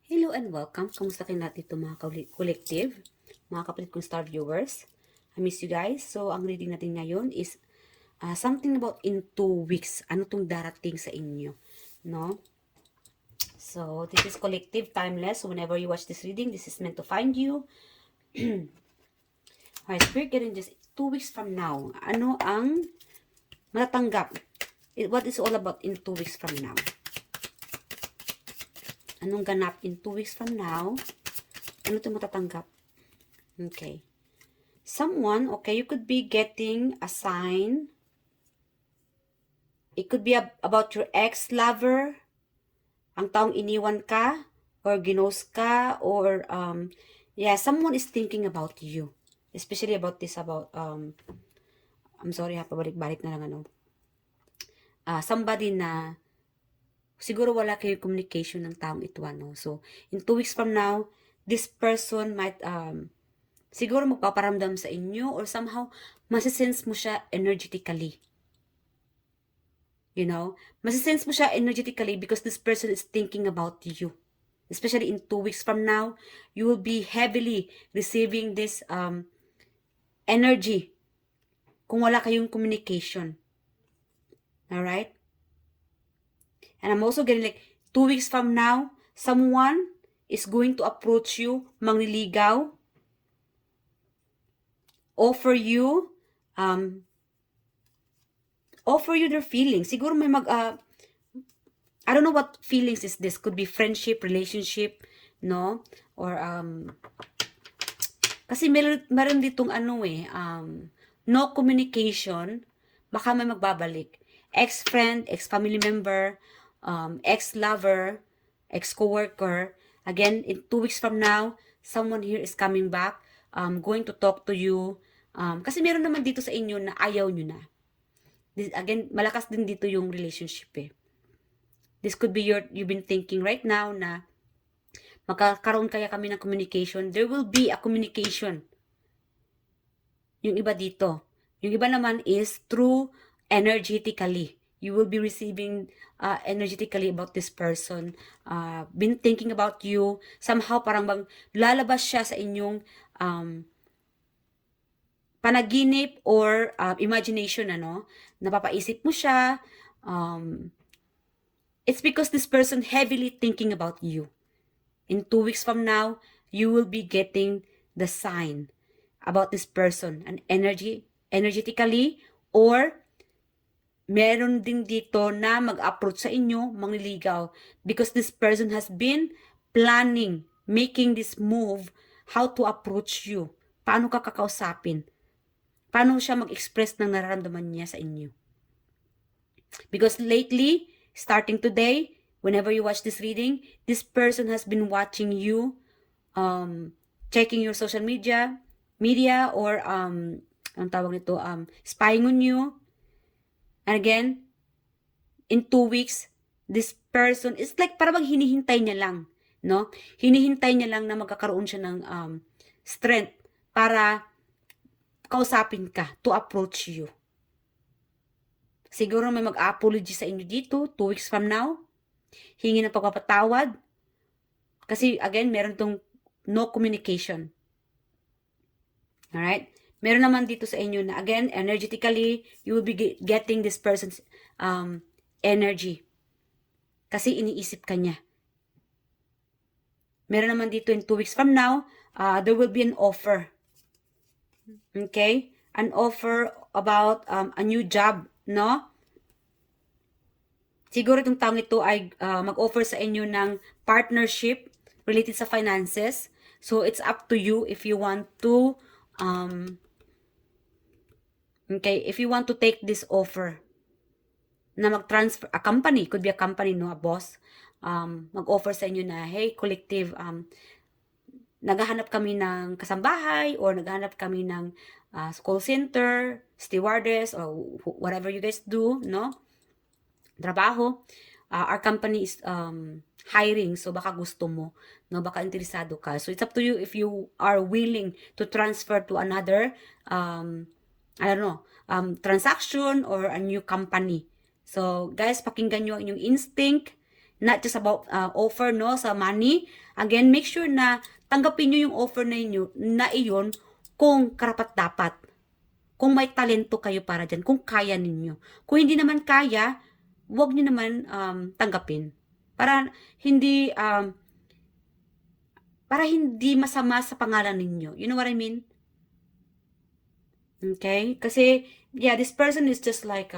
Hello and welcome. Kamusta kayo natin ito mga collective, mga kapatid kong star viewers? I miss you guys. So, ang reading natin ngayon is something about in 2 weeks. Ano tong darating sa inyo? No? So, this is collective, timeless. So, whenever you watch this reading, this is meant to find you. Alright, Spirit getting just 2 weeks from now. Ano ang matatanggap? What is all about in 2 weeks from now? Anong ganap in 2 weeks from now? Ano ito matatanggap? Okay. Someone, okay, you could be getting a sign. It could be about your ex-lover, ang taong iniwan ka, or ginost ka, or, yeah, someone is thinking about you. Especially about this, I'm sorry ha, pabalik-balik na lang somebody na, siguro wala kayo communication ng taong ito, ano. So, in 2 weeks from now, this person might, siguro magpaparamdam sa inyo or somehow masisense mo siya energetically. You know, masisense mo siya energetically because this person is thinking about you. Especially in 2 weeks from now, you will be heavily receiving this energy kung wala kayong communication. Alright? And I'm also getting like 2 weeks from now, someone is going to approach you, mangliligaw, offer you their feelings. Siguro may I don't know what feelings is this. Could be friendship, relationship, no? Or kasi meron ditong no communication, baka may magbabalik. Ex-friend, ex-family member, ex-lover, ex-coworker. Again, in 2 weeks from now, someone here is coming back, going to talk to you. Kasi meron naman dito sa inyo na ayaw nyo na. Again, malakas din dito yung relationship eh. This could be you've been thinking right now na magkakaroon kaya kami ng communication. There will be a communication. Yung iba dito. Yung iba naman is through energetically. You will be receiving energetically about this person. Been thinking about you. Somehow parang bang lalabas siya sa inyong panaginip or imagination, ano? Napapaisip mo siya. It's because this person heavily thinking about you. In 2 weeks from now, you will be getting the sign about this person, an energetically, or meron din dito na mag-approach sa inyo, mangliligaw, because this person has been planning, making this move, how to approach you, paano ka kakausapin, paano siya mag-express ng nararamdaman niya sa inyo. Because lately, starting today, whenever you watch this reading, this person has been watching you, checking your social media, or, anong tawag nito, spying on you. And again, in 2 weeks, this person is like parang hinihintay niya lang, no? Hinihintay niya lang na magkakaroon siya ng strength para kausapin ka, to approach you. Siguro may mag-apology sa inyo dito, 2 weeks from now. Hingi ng pagpapatawad. Kasi again, meron tong no communication. Alright? Meron naman dito sa inyo na again, energetically, you will be getting this person's energy. Kasi iniisip ka niya. Meron naman dito in 2 weeks from now, there will be an offer. Okay? An offer about a new job, no? Siguro itong taong ito ay mag-offer sa inyo ng partnership related sa finances. So, it's up to you if you want to, if you want to take this offer na mag-transfer, a company, could be a company, no, a boss, mag-offer sa inyo na, hey, collective, naghahanap kami ng kasambahay or naghahanap kami ng call center, stewardess, or whatever you guys do, no? Trabaho. Our company is hiring, so baka gusto mo, no? Baka interesado ka. So it's up to you if you are willing to transfer to another, transaction or a new company. So guys, pakinggan nyo ang inyong instinct, not just about offer, no, sa money. Again, make sure na tanggapin nyo yung offer na inyo na iyon kung karapat-dapat. Kung may talento kayo para dyan, kung kaya ninyo. Kung hindi naman kaya, huwag nyo naman tanggapin. Para hindi masama sa pangalan ninyo. You know what I mean? Okay? Kasi, yeah, this person is just like,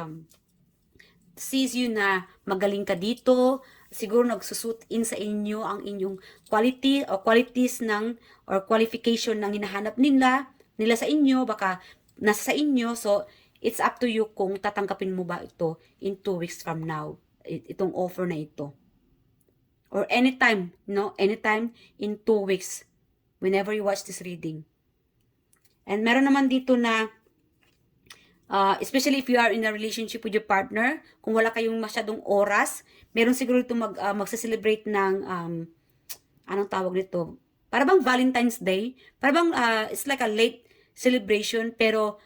sees you na magaling ka dito, siguro nagsusut in sa inyo ang inyong quality o qualities ng or qualification ng hinahanap nila sa inyo, baka nasa sa inyo. So, it's up to you kung tatanggapin mo ba ito in 2 weeks from now, itong offer na ito. Or anytime, no? Anytime in 2 weeks, whenever you watch this reading. And meron naman dito na especially if you are in a relationship with your partner, kung wala kayong masyadong oras, meron siguro ito magsa-celebrate ng, anong tawag nito? Para bang Valentine's Day? Para bang, it's like a late celebration, pero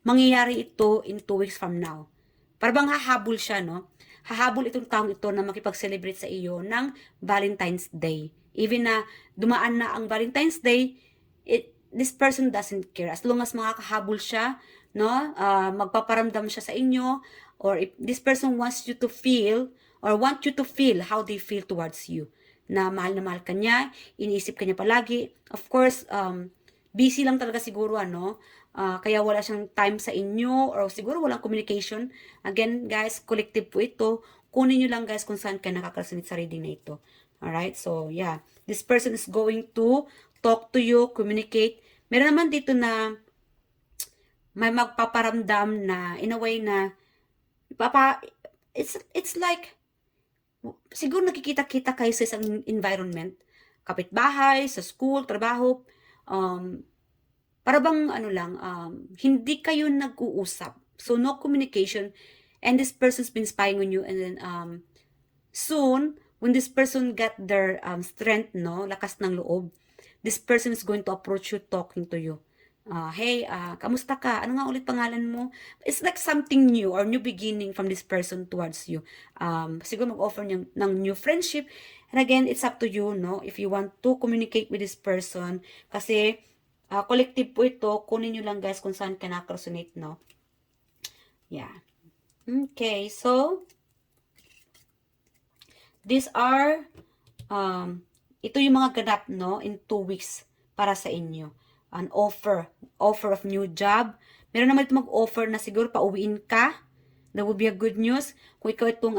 mangyayari ito in 2 weeks from now. Para bang hahabol siya, no? Hahabol itong taong ito na makipag-celebrate sa iyo ng Valentine's Day. Even na dumaan na ang Valentine's Day, this person doesn't care. As long as makakahabol siya, no? Magpaparamdam siya sa inyo, or if this person wants you to feel, or want you to feel how they feel towards you, na mahal ka niya, iniisip ka niya palagi. Of course, busy lang talaga siguro, ano, kaya wala siyang time sa inyo, or siguro walang communication. Again, guys, collective po ito. Kunin nyo lang, guys, kung saan kayo nakakasunod sa reading na ito. Alright, so, yeah. This person is going to talk to you, communicate. Meron naman dito na may magpaparamdam na in a way na it's like siguro nakikita-kita kayo sa isang environment, kapitbahay, sa school, trabaho, para bang ano lang, hindi kayo nag-uusap, so no communication, and this person's been spying on you, and then soon when this person got their strength, no, lakas ng loob, this person is going to approach you talking to you. Hey, kamusta ka? Ano nga ulit pangalan mo? It's like something new or new beginning from this person towards you. Siguro mag-offer ng new friendship. And again, it's up to you, no? If you want to communicate with this person. Kasi, collective po ito. Kunin nyo lang, guys, kung saan ka nakaresonate, no? Yeah. Okay, so, these are, ito yung mga ganap, no? In 2 weeks para sa inyo. An offer of new job. Meron naman ito mag-offer na siguro pauwiin ka. That would be a good news. Kung ikaw itong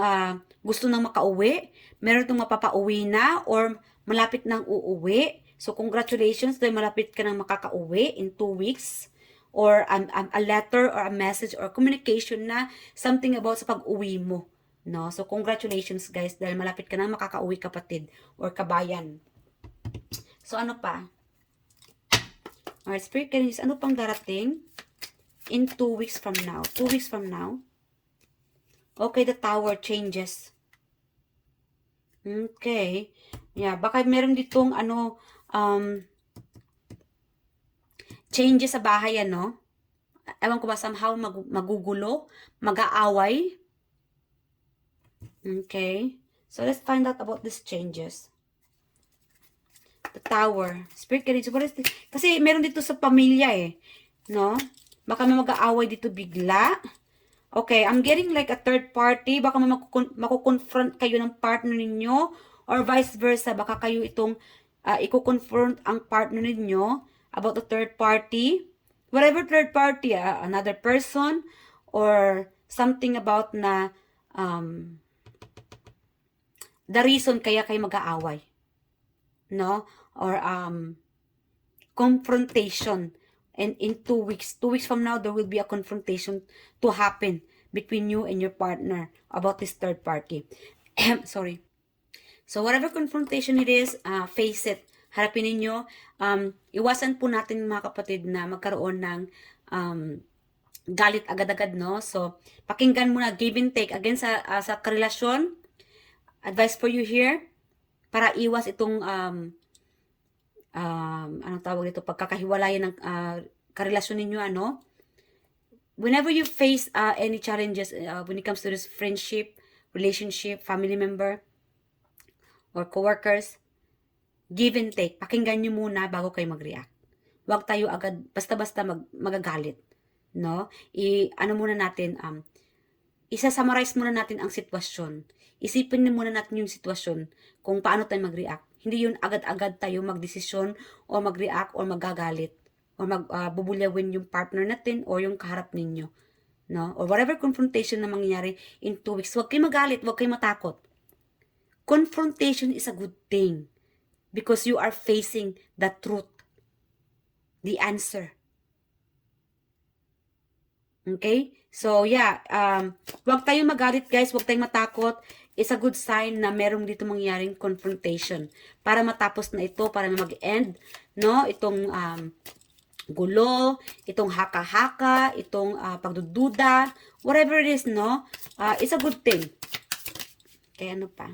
gusto nang makauwi, meron itong mapapauwi na or malapit nang uuwi. So, congratulations dahil malapit ka nang makakauwi in 2 weeks. Or a letter or a message or communication na something about sa pag-uwi mo. No? So, congratulations guys dahil malapit ka nang makakauwi, kapatid or kabayan. So, ano pa? Alright, Spirit Guides, ano pang darating in 2 weeks from now? 2 weeks from now. Okay, the Tower changes. Okay. Yeah, baka meron ditong ano, changes sa bahay, ano? Ewan ko ba, somehow magugulo, mag-aaway. Okay. So, let's find out about these changes. The Tower. Spirit Guides, what is this? Kasi meron dito sa pamilya eh. No? Baka may mag-aaway dito bigla. Okay, I'm getting like a third party. Baka may makukonfront kayo ng partner ninyo. Or vice versa. Baka kayo itong iko-confront ang partner ninyo about the third party. Whatever third party, another person. Or something about na the reason kaya kayo mag-aaway. No? Or confrontation. And in 2 weeks from now, there will be a confrontation to happen between you and your partner about this third party. Sorry. So, whatever confrontation it is, face it. Harapin ninyo. Iwasan po natin mga kapatid na magkaroon ng galit agad-agad, no? So, pakinggan muna, give and take. Again, sa karelasyon, advice for you here, para iwas itong anong tawag dito, pagkakahiwalayan ng karelasyon ninyo, ano? Whenever you face any challenges when it comes to this friendship, relationship, family member, or coworkers, give and take. Pakinggan nyo muna bago kayo mag-react. Huwag tayo agad, basta-basta magagalit. No? Ano muna natin, isa-summarize muna natin ang sitwasyon. Isipin muna natin yung sitwasyon kung paano tayo mag-react. Hindi yun agad-agad tayo magdesisyon o mag-react o magagalit o bubulyawin yung partner natin o yung kaharap ninyo. No? Or whatever confrontation na mangyayari in 2 weeks. Huwag kayo magalit, huwag kayo matakot. Confrontation is a good thing because you are facing the truth, the answer. Okay? So, yeah, huwag tayong magalit, guys. Huwag tayong matakot. It's a good sign na merong dito mangyaring confrontation para matapos na ito, para mag-end, no? Itong gulo, itong haka-haka, itong pagdududa, whatever it is, no? It's a good thing. Kaya ano pa?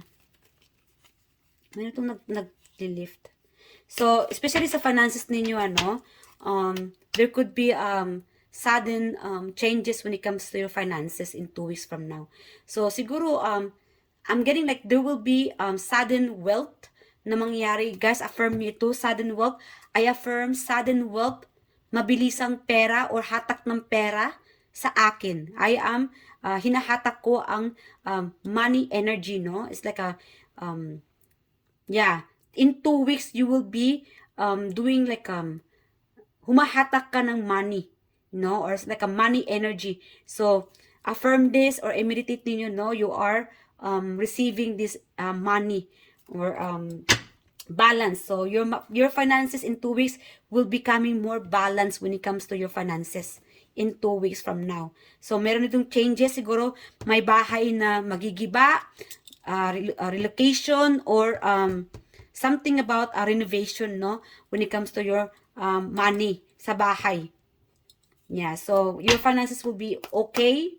Ano itong nag-lift? So, especially sa finances ninyo, ano, there could be sudden changes when it comes to your finances in 2 weeks from now. So, siguro, I'm getting like there will be sudden wealth na mangyayari. Guys, affirm nyo ito, sudden wealth. I affirm sudden wealth, mabilisang pera or hatak ng pera sa akin. I am, hinahatak ko ang money energy, no? It's like a, yeah, in 2 weeks, you will be doing like, humahatak ka ng money, no? Or it's like a money energy. So, affirm this or meditate ninyo, no? You are receiving this money or balance. So, your finances in 2 weeks will becoming more balanced when it comes to your finances in 2 weeks from now. So, meron itong changes. Siguro, may bahay na magigiba, relocation, or something about a renovation, no? When it comes to your money sa bahay. Yeah, so your finances will be okay,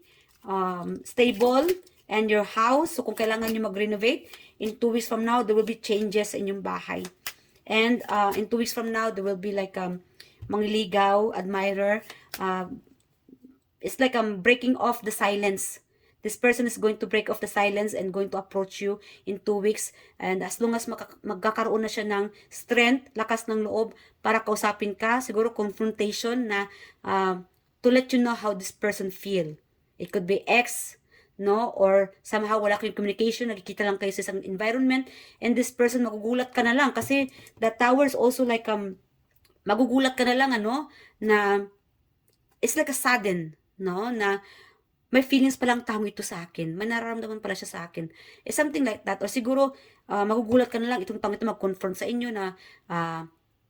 stable, and your house. So kung kailangan nyo mag-renovate, in 2 weeks from now, there will be changes in yung bahay. And in 2 weeks from now, there will be like mangliligaw, admirer. It's like breaking off the silence. This person is going to break off the silence and going to approach you in 2 weeks. And as long as magkakaroon na siya ng strength, lakas ng loob para kausapin ka, siguro confrontation na to let you know how this person feel. It could be ex, no? Or somehow wala kayong communication, nagkikita lang kayo sa isang environment, and this person magugulat ka na lang kasi the tower is also like magugulat ka na lang, ano, na it's like a sudden, no, na may feelings palang tao ito sa akin. May nararamdaman pala siya sa akin. It's something like that. O siguro, magugulat ka na lang, itong tao ito mag-confront sa inyo na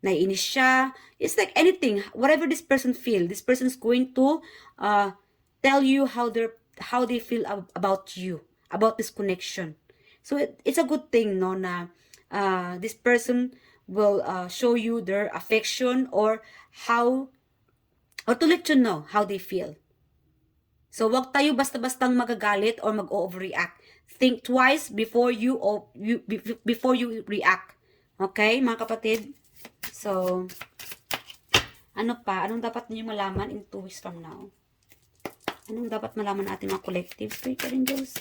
naiinis siya. It's like anything. Whatever this person feel, this person is going to tell you how they feel about you, about this connection. So, it's a good thing, no, na this person will show you their affection or to let you know how they feel. So, wag tayo basta-bastang magagalit or mag-overreact. Think twice before you react. Okay, mga kapatid? So, ano pa? Anong dapat niyo malaman in 2 weeks from now? Anong dapat malaman natin mga collective spirit angels?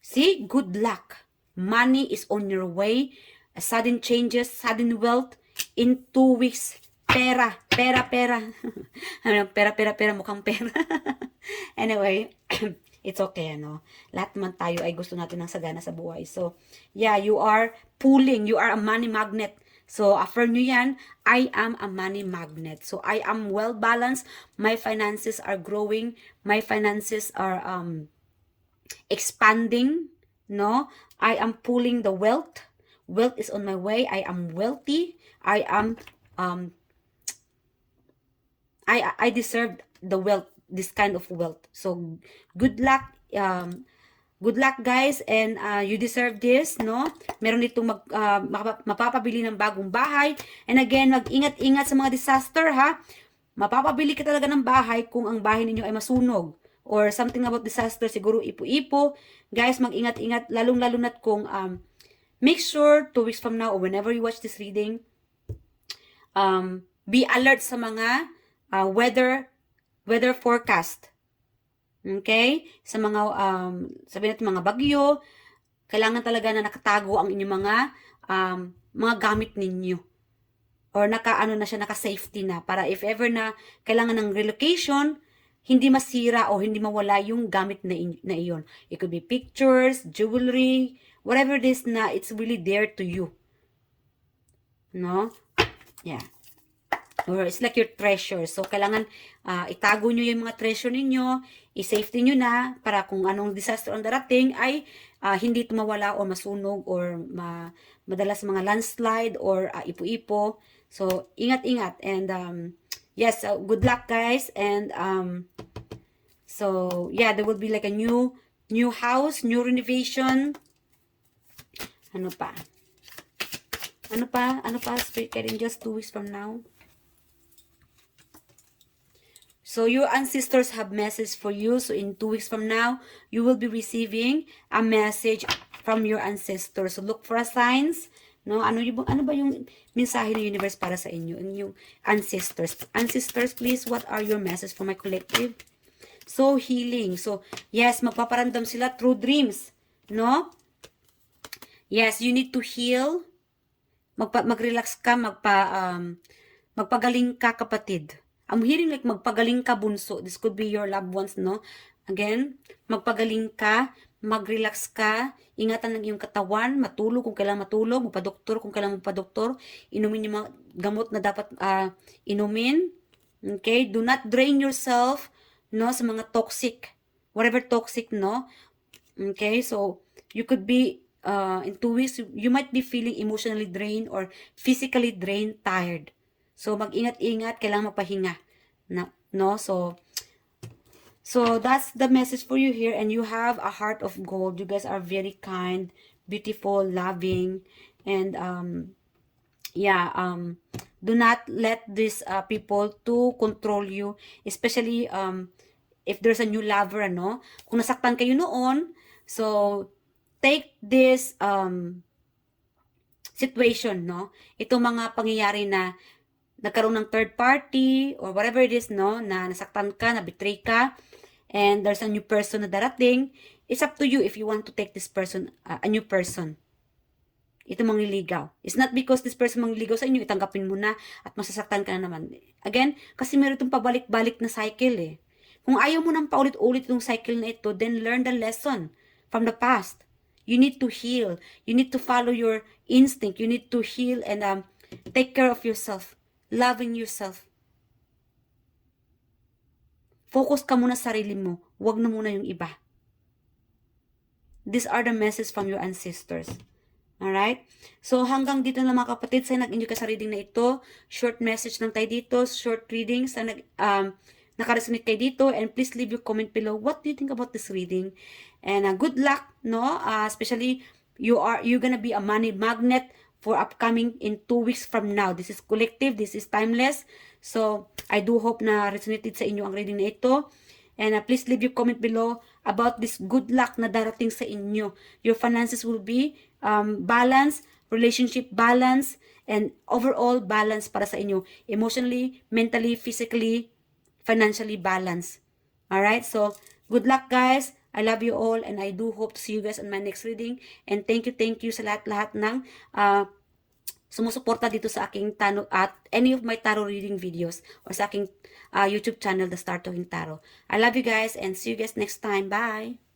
See, good luck. Money is on your way. Sudden changes, sudden wealth in 2 weeks. Pera. Pera, mukhang pera. Anyway, it's okay, ano. Lahat naman tayo ay gusto natin ng sagana sa buhay. So, yeah, you are pulling. You are a money magnet. So, affirm nyo yan, I am a money magnet. So, I am well balanced. My finances are growing. My finances are expanding. No? I am pulling the wealth. Wealth is on my way. I am wealthy. I am I deserve the wealth, this kind of wealth. So, good luck, guys, and you deserve this, no? Meron ditong mapapabili ng bagong bahay. And again, mag-ingat-ingat sa mga disaster, ha? Mapapabili ka talaga ng bahay kung ang bahay ninyo ay masunog. Or something about disaster, siguro ipo-ipo. Guys, mag-ingat-ingat, lalong-lalo na't kung make sure 2 weeks from now or whenever you watch this reading, be alert sa mga weather forecast. Okay? Sa mga, sabihin natin mga bagyo, kailangan talaga na nakatago ang inyong mga gamit ninyo. Or naka-ano na siya, naka-safety na. Para if ever na kailangan ng relocation, hindi masira o hindi mawala yung gamit na iyon. It could be pictures, jewelry, whatever it is na it's really there to you. No? Yeah. Or it's like your treasure. So, kailangan itago nyo yung mga treasure ninyo, i-safety nyo na para kung anong disaster ang darating ay hindi tumawala o masunog or madalas mga landslide or ipo-ipo. So, ingat-ingat. And, yes, good luck guys. And, so, yeah, there will be like a new house, new renovation. Ano pa? Ano pa? Spirit guiding just 2 weeks from now. So your ancestors have message for you. So in 2 weeks from now, you will be receiving a message from your ancestors. So look for a signs. No, ano ba yung mensahe ng universe para sa inyo? Yung ancestors. Ancestors, please, what are your message for my collective? So healing. So yes, magpaparamdam sila through dreams. No? Yes, you need to heal. Mag-relax ka, magpagaling ka, kapatid. I'm hearing like magpagaling ka, bunso. This could be your loved ones, no? Again, magpagaling ka, mag-relax ka, ingatan ng iyong katawan, matulog kung kailangan matulog, magpa-doktor kung kailangan magpa-doktor, inumin yung mga gamot na dapat inumin. Okay? Do not drain yourself, no, sa mga toxic, whatever toxic, no? Okay? So, you could be in 2 weeks, you might be feeling emotionally drained or physically drained, tired. So, mag-ingat-ingat, kailangan mapahinga. No? So, that's the message for you here. And you have a heart of gold. You guys are very kind, beautiful, loving. And, yeah, do not let these people to control you. Especially, if there's a new lover, ano? Kung nasaktan kayo noon, so, take this, situation, no? Itong mga pangyayari na nagkaroon ng third party or whatever it is, no, na nasaktan ka, na-betray ka, and there's a new person na darating, it's up to you if you want to take this person, a new person. Ito mangliligaw. It's not because this person mangliligaw sa inyo, itanggapin mo na at masasaktan ka na naman. Again, kasi meron itong pabalik-balik na cycle eh. Kung ayaw mo nang paulit-ulit itong cycle na ito, then learn the lesson from the past. You need to heal. You need to follow your instinct. You need to heal and take care of yourself. Loving yourself. Focus ka muna sa sarili mo. Huwag na muna yung iba. These are the messages from your ancestors. Alright? So, hanggang dito na mga kapatid, sa nag-enjoy ka sa reading na ito. Short message lang tayo dito. Short reading. Sa nakaresonate kayo dito. And please leave your comment below. What do you think about this reading? And good luck, no? Especially, you're gonna be a money magnet for upcoming in 2 weeks from now. This is collective. This is timeless. So, I do hope na resonated sa inyo ang reading na ito. And please leave your comment below about this good luck na darating sa inyo. Your finances will be balance, relationship balance, and overall balance para sa inyo. Emotionally, mentally, physically, financially balance. Alright? So, good luck guys. I love you all and I do hope to see you guys on my next reading. And thank you sa lahat-lahat ng sumusuporta dito sa aking at any of my tarot reading videos or sa aking YouTube channel, The Star Talking Tarot. I love you guys and see you guys next time. Bye!